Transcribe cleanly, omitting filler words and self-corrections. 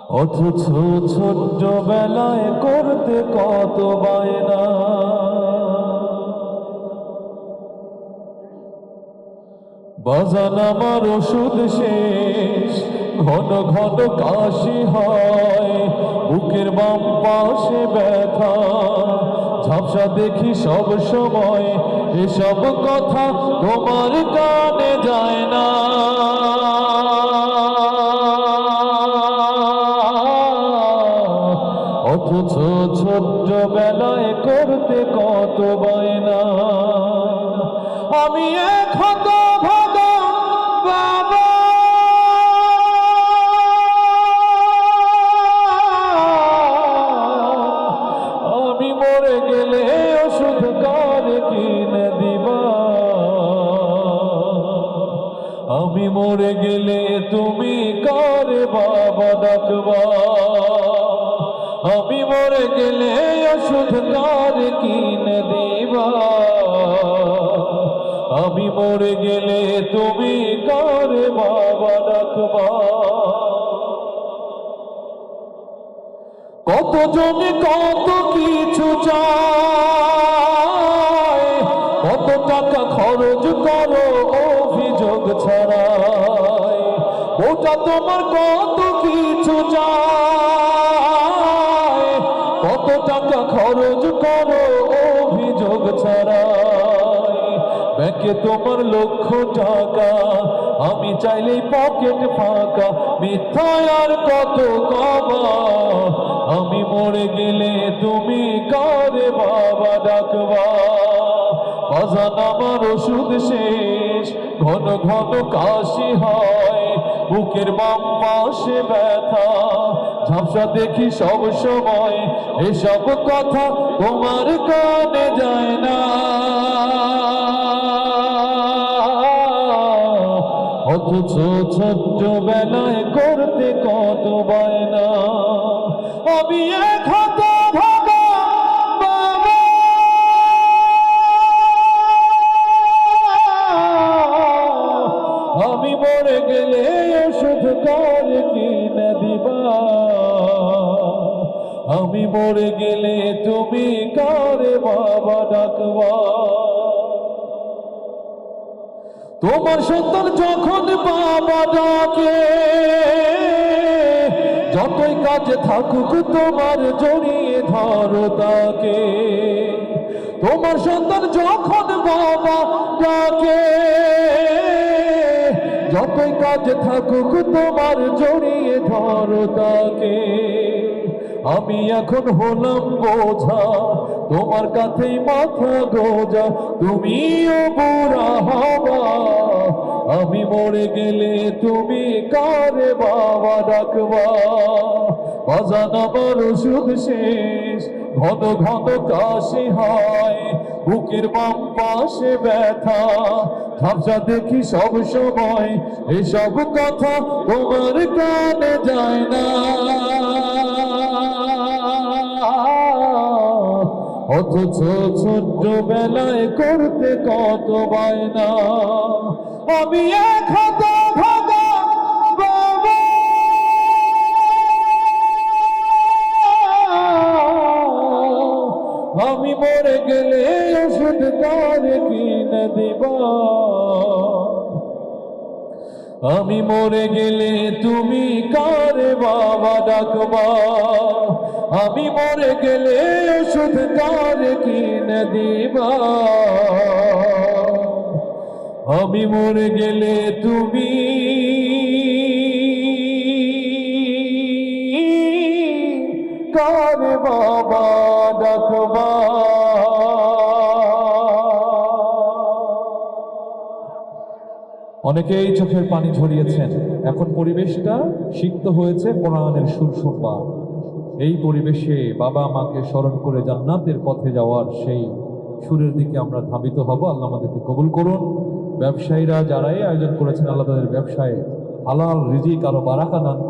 অথচ ছোট্ট বেলায় করতে কত বায়না, বাজান আমার ওষুধ শেষ, ঘন ঘন কাশি হয়, বুকের বাম পাশে ব্যথা, ঝাপসা দেখি সব সময়, এসব কথা তোমার কানে যায় না। অথচ ছোট্ট বেলায় করতে কত বায়না, আমি এক হতভাগা বাবা, আমি মরে গেলে ওষুধ কার কিনে দিবা, আমি মরে গেলে তুমি কার বাবা ডাকবা, আমি মরে গেলে ওষুধ কার কিনে দিবা, আমি মরে গেলে তুমি কার বাবা ডাকবা। কত জনে কত কিছু চায়, কত টাকা খরচ করো অভিযোগ ছাড়াই, ওটা তোমার কত কিছু চায়, কত টাকা খরচ করো অভিযোগ ছাড়াই, ব্যাংকে তোমার লক্ষ টাকা, আমি চাইলেই পকেট ফাঁকা, মিথ্যায় আর কত কবা, আমি মরে গেলে তুমি কারে বাবা ডাকবা, বাজান আমার ওষুধ শেষ, ঘন ঘন কাশি হয়, বুকের বাম পাশে ব্যথা, ঝাপসা দেখি সব সময়, এসব কথা তোমার কানে যায় না। অথচ ছোট্ট বেলায় করতে কত বায়না, আমি এক হতভাগা বাবা, আমি মরে গেলে ওষুধ কার কিনে দিবা, আমি মরে গেলে তুমি কার বাবা ডাকবা। তোমার সন্তান যখন বাবা ডাকে, যতই কাজে থাকুক তোমার জড়িয়ে ধরো তাকে, তোমার সন্তান যখন বাবা ডাকে, যতই কাজে থাকুক তোমার জড়িয়ে ধরো তাকে, আমি এখন হলাম বোঝা, তোমার কাছেই মাথা গোজা, তুমিও বুড়া হবা, আমি মরে গেলে তুমি কারে বাবা ডাকবা, বাজান আমার ওষুধ শেষ, ঘন ঘন কাশি হয়, বুকের বাম পাশে ব্যথা, ঝাপসা দেখি সব সময়, এসব কথা তোমার কানে যায় না। অথচ ছোট্ট বেলায় করতে কত বায়না, আমি এক হতভাগা বাবা, আমি মরে গেলে ওষুধ কার কিনে দিবা, আমি মরে গেলে তুমি কারে বাবা ডাকবা, আমি মরে গেলে ওষুধ কার কিনে দিবা, আমি মরে গেলে তুমি কারে বাবা ডাকবা। অনেকেই চোখের পানি ঝরিয়েছেন, এখন পরিবেশটা সিক্ত হয়েছে কোরআনের সুর শুনবার। এই পরিবেশে বাবা মাকে স্মরণ করে জান্নাতের পথে যাওয়ার সেই সুরের দিকে আমরা ধাবিত হব। আল্লাহ আমাদেরকে কবুল করুন। ব্যবসায়ীরা যারাই আয়োজন করেছেন, আল্লাহ তাদের ব্যবসায় হালাল রিজিক আরো বারাকা দান করুন।